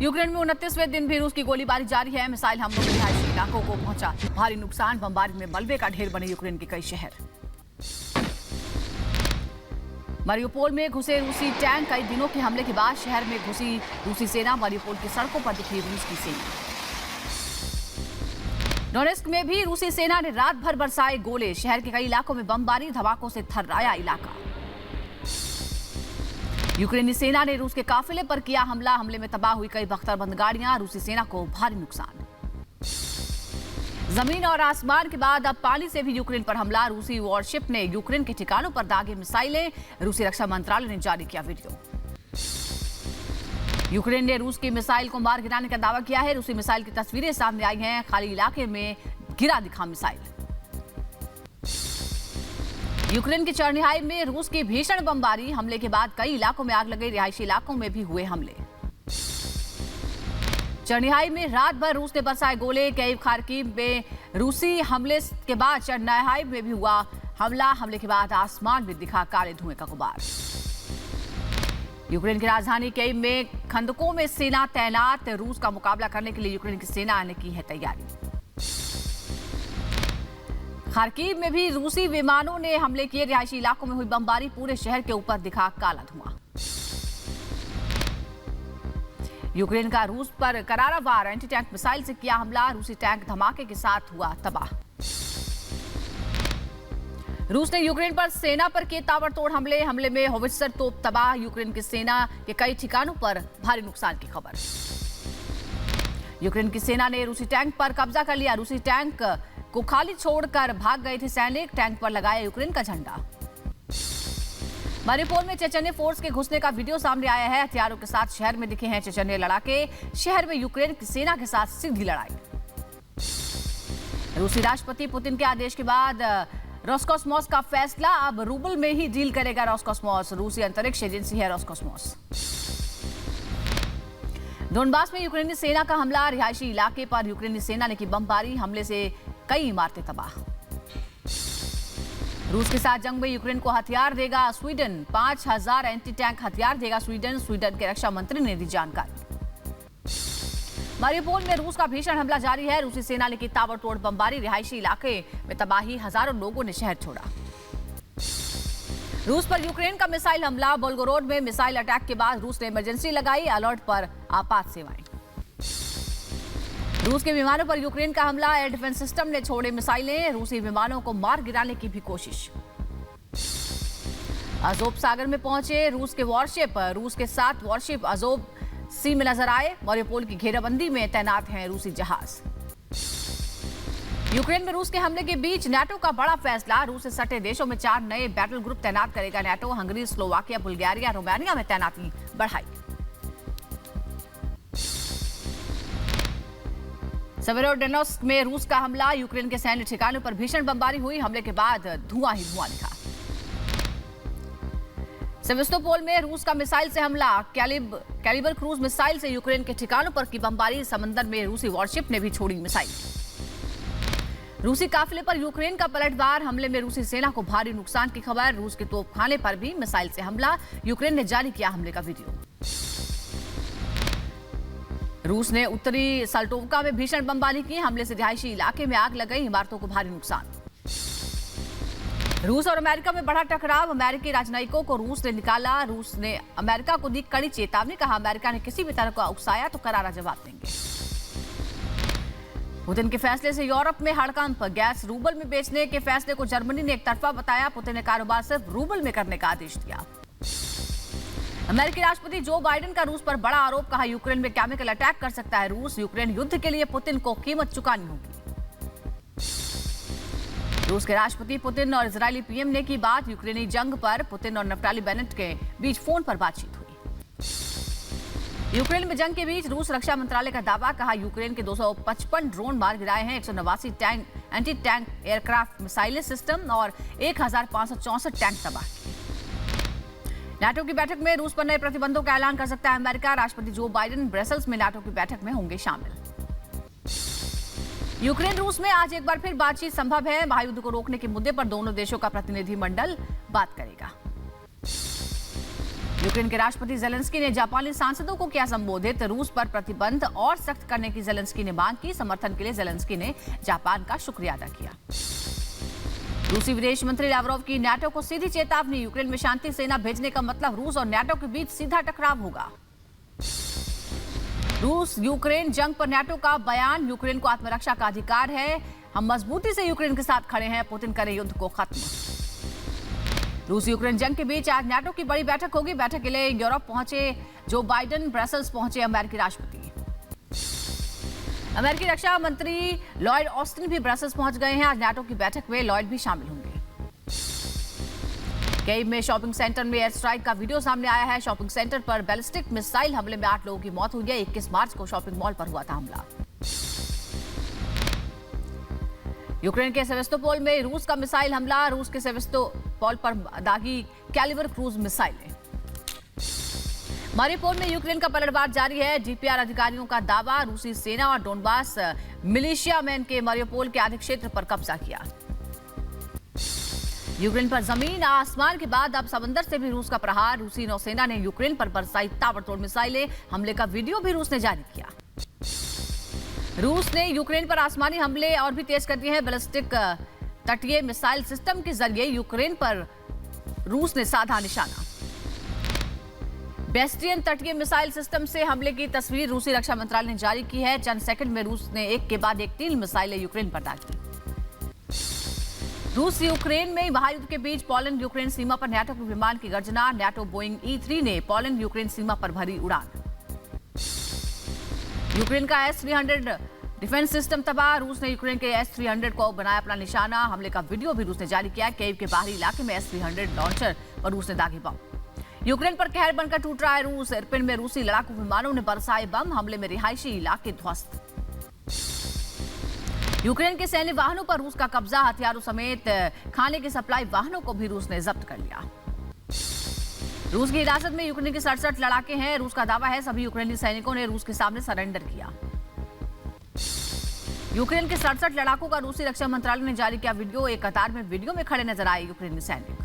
Ukraine में 29वें दिन भी रूस की गोलीबारी जारी है। मिसाइल हमलों में रिहायशी इलाकों को पहुंचा भारी नुकसान। बमबारी में मलबे का ढेर बने यूक्रेन के कई शहर। मारियोपोल में घुसे रूसी टैंक। कई दिनों के हमले के बाद शहर में घुसी रूसी सेना। मारियोपोल की सड़कों पर दिखी रूस की सेना। डोनेस्क में भी रूसी सेना ने रात भर बरसाए गोले। शहर के कई इलाकों में बमबारी, धमाकों से थर्राया इलाका। यूक्रेनी सेना ने रूस के काफिले पर किया हमला। हमले में तबाह हुई कई बख्तरबंद गाड़ियां। रूसी सेना को भारी नुकसान। जमीन और आसमान के बाद अब पानी से भी यूक्रेन पर हमला। रूसी वॉरशिप ने यूक्रेन के ठिकानों पर दागे मिसाइलें। रूसी रक्षा मंत्रालय ने जारी किया वीडियो। यूक्रेन ने रूस की मिसाइल को मार गिराने का दावा किया है। रूसी मिसाइल की तस्वीरें सामने आई हैं। खाली इलाके में गिरा दिखा मिसाइल। यूक्रेन के चर्निहाइव में रूस की भीषण बमबारी। हमले के बाद कई इलाकों में आग लग गई। रिहायशी इलाकों में भी हुए हमले। चर्निहाइव में रात भर रूस ने बरसाए गोले। कीव, खार्किव में रूसी हमले के बाद चर्निहाइव में भी हुआ हमला। हमले के बाद आसमान में दिखा काले धुएं का गुबार। यूक्रेन की राजधानी कीव में खंदकों में सेना तैनात। रूस का मुकाबला करने के लिए यूक्रेन की सेना ने की है तैयारी। खार्किव में भी रूसी विमानों ने हमले किए। रिहायशी इलाकों में हुई बमबारी। पूरे शहर के ऊपर दिखा काला धुआं। यूक्रेन का रूस पर करारा वार। एंटी टैंक मिसाइल से किया हमला। रूसी टैंक धमाके के साथ हुआ तबाह। रूस ने यूक्रेन पर सेना पर किए ताबड़तोड़ हमले। हमले में होवित्जर तोप तबाह। यूक्रेन की सेना के कई ठिकानों पर भारी नुकसान की खबर। यूक्रेन की सेना ने रूसी टैंक पर कब्जा कर लिया। रूसी टैंक को खाली छोड़कर भाग गए थे सैनिक। टैंक पर लगाया यूक्रेन का झंडा। मारियोपोल में चेचन्य फोर्स के घुसने का वीडियो सामने आया है। हथियारों के साथ शहर में दिखे हैं चेचन्य लड़ाके। शहर में यूक्रेन की सेना के साथ सीधी लड़ाई। रूसी राष्ट्रपति पुतिन के आदेश के बाद रोसकोसमोस का फैसला। अब रूबल में ही डील करेगा रोसकोसमोस। रूसी अंतरिक्ष एजेंसी है रोसकोसमोस। डोनबास में यूक्रेनी सेना का हमला। रिहायशी इलाके पर यूक्रेनी सेना ने की बमबारी। हमले से कई इमारतें तबाह। रूस के साथ जंग में यूक्रेन को हथियार देगा स्वीडन। 5000 एंटी टैंक हथियार देगा स्वीडन। स्वीडन के रक्षा मंत्री ने दी जानकारी। मारियोपोल में रूस का भीषण हमला जारी है। रूसी सेना ने की ताबड़तोड़ बमबारी। रिहायशी इलाके में तबाही। हजारों लोगों ने शहर छोड़ा। रूस पर यूक्रेन का मिसाइल हमला। बोल्गोरोड में मिसाइल अटैक के बाद रूस ने इमरजेंसी लगाई। अलर्ट पर आपात सेवाएं। रूस के विमानों पर यूक्रेन का हमला। एयर डिफेंस सिस्टम ने छोड़े मिसाइलें। रूसी विमानों को मार गिराने की भी कोशिश। अजोव सागर में पहुंचे रूस के वॉरशिप। रूस के 7 वॉरशिप अजोव सी में नजर आए। मारियोपोल की घेराबंदी में तैनात हैं रूसी जहाज। यूक्रेन में रूस के हमले के बीच नाटो का बड़ा फैसला। रूस से सटे देशों में 4 नए बैटल ग्रुप तैनात करेगा NATO. Hungary, Slovakia, Bulgaria, Romania में तैनाती बढ़ाई। सेवेरोडोनेस्क में रूस का हमला। यूक्रेन के सैन्य ठिकानों पर भीषण बमबारी हुई। हमले के बाद धुआं ही धुआं दिखा। सेवेस्तोपोल में रूस का मिसाइल से हमला। कैलिबर क्रूज मिसाइल से यूक्रेन के ठिकानों पर की बमबारी। समंदर में रूसी वॉरशिप ने भी छोड़ी मिसाइल। रूसी काफिले पर यूक्रेन का पलटवार। हमले में रूसी सेना को भारी नुकसान की खबर। रूस के तोपखाने पर भी मिसाइल से हमला। यूक्रेन ने जारी किया हमले का वीडियो। रूस ने उत्तरी सल्टोवका में भीषण बमबारी की। हमले से रिहायशी इलाके में आग लग गई। इमारतों को भारी नुकसान। रूस और अमेरिका में बढ़ा टकराव। अमेरिकी राजनयिकों को रूस ने निकाला। रूस ने अमेरिका को दी कड़ी चेतावनी। कहा अमेरिका ने किसी भी तरह का उकसाया तो करारा जवाब देंगे। पुतिन के फैसले से यूरोप में हड़कंप। गैस रूबल में बेचने के फैसले को जर्मनी ने एकतरफा बताया। पुतिन ने कारोबार सिर्फ रूबल में करने का आदेश दिया। अमेरिकी राष्ट्रपति जो बाइडेन का रूस पर बड़ा आरोप। कहा यूक्रेन में केमिकल अटैक कर सकता है रूस। यूक्रेन युद्ध के लिए पुतिन को कीमत चुकानी होगी। रूस के राष्ट्रपति पुतिन और इजरायली पीएम ने की बात। यूक्रेनी जंग पर पुतिन और नफ्ताली बेनेट के बीच फोन पर बातचीत हुई। यूक्रेन में जंग के बीच रूस रक्षा मंत्रालय का दावा। कहा यूक्रेन के 255 ड्रोन मार गिराए हैं। 189 tank anti tank aircraft missile system और 1564 टैंक तबाह किए। नाटो की बैठक में रूस पर नए प्रतिबंधों का ऐलान कर सकता है अमेरिका। राष्ट्रपति जो बाइडेन ब्रसेल्स में नाटो की बैठक में होंगे शामिल। यूक्रेन रूस में आज एक बार फिर बातचीत संभव है। महायुद्ध को रोकने के मुद्दे पर दोनों देशों का प्रतिनिधिमंडल बात करेगा। यूक्रेन के राष्ट्रपति जेलेंस्की ने जापानी सांसदों को किया संबोधित। रूस पर प्रतिबंध और सख्त करने की जेलेंस्की ने मांग की। समर्थन के लिए जेलेंस्की ने जापान का शुक्रिया अदा किया। रूसी विदेश मंत्री लावरोव की नाटो को सीधी चेतावनी। यूक्रेन में शांति सेना भेजने का मतलब रूस और नाटो के बीच सीधा टकराव होगा। रूस यूक्रेन जंग पर नाटो का बयान। यूक्रेन को आत्मरक्षा का अधिकार है। हम मजबूती से यूक्रेन के साथ खड़े हैं। पुतिन करे युद्ध को खत्म। रूस यूक्रेन जंग के बीच आज नाटो की बड़ी बैठक होगी। बैठक के लिए यूरोप पहुंचे जो बाइडेन। ब्रसेल्स पहुंचे अमेरिकी राष्ट्रपति। अमेरिकी रक्षा मंत्री लॉयड ऑस्टिन भी ब्रसेल्स पहुंच गए हैं। आज नाटो की बैठक में लॉयड भी शामिल होंगे। कीव में शॉपिंग सेंटर में एयर स्ट्राइक का वीडियो सामने आया है। शॉपिंग सेंटर पर बैलिस्टिक मिसाइल हमले में 8 लोगों की मौत हुई है। 21 मार्च को शॉपिंग मॉल पर हुआ था हमला। यूक्रेन के सेवेस्तोपोल में रूस का मिसाइल हमला। रूस के सेवेस्तोपोल पर दागी कैलिबर क्रूज मिसाइलें। मारिउपोल में यूक्रेन का पलटवार जारी है। डीपीआर अधिकारियों का दावा। रूसी सेना और डोनबास मिलिशिया मैन के मारिउपोल के आधे क्षेत्र पर कब्जा किया। यूक्रेन पर जमीन आसमान के बाद अब समंदर से भी रूस का प्रहार। रूसी नौसेना ने यूक्रेन पर बरसाई ताबड़तोड़ मिसाइलें। हमले का वीडियो भी रूस ने जारी किया। रूस ने यूक्रेन पर आसमानी हमले और भी तेज कर दिए हैं। बैलिस्टिक तटीय मिसाइल सिस्टम के जरिए यूक्रेन पर रूस ने साधा निशाना। बेस्टियन तटीय मिसाइल सिस्टम से हमले की तस्वीर रूसी रक्षा मंत्रालय ने जारी की है। चंद सेकंड में रूस ने एक के बाद एक 3 मिसाइलें यूक्रेन पर दागी। रूस यूक्रेन में महायुद्ध के बीच पोलैंड यूक्रेन सीमा पर नाटो के विमान की गर्जना। नाटो बोइंग E-3 ने पोलैंड यूक्रेन सीमा पर भरी उड़ान। यूक्रेन का S-300 डिफेंस सिस्टम तबाह। रूस ने यूक्रेन के S-300 को बनाया अपना निशाना। हमले का वीडियो भी रूस ने जारी किया। कीव के बाहरी इलाके में S-300 लॉन्चर पर रूस ने दागे बम। यूक्रेन पर कहर बनकर टूट रहा है रूस। इरपिन में रूसी लड़ाकू विमानों ने बरसाए बम। हमले में रिहायशी इलाके ध्वस्त। यूक्रेन के सैन्य वाहनों पर रूस का कब्जा। हथियारों समेत खाने की सप्लाई वाहनों को भी रूस ने जब्त कर लिया। रूस की हिरासत में यूक्रेन के 67 लड़ाके हैं। रूस का दावा है सभी यूक्रेनी सैनिकों ने रूस के सामने सरेंडर किया। यूक्रेन के 67 लड़ाकों का रूसी रक्षा मंत्रालय ने जारी किया वीडियो। एक कतार में वीडियो में खड़े नजर आए यूक्रेनी सैनिक।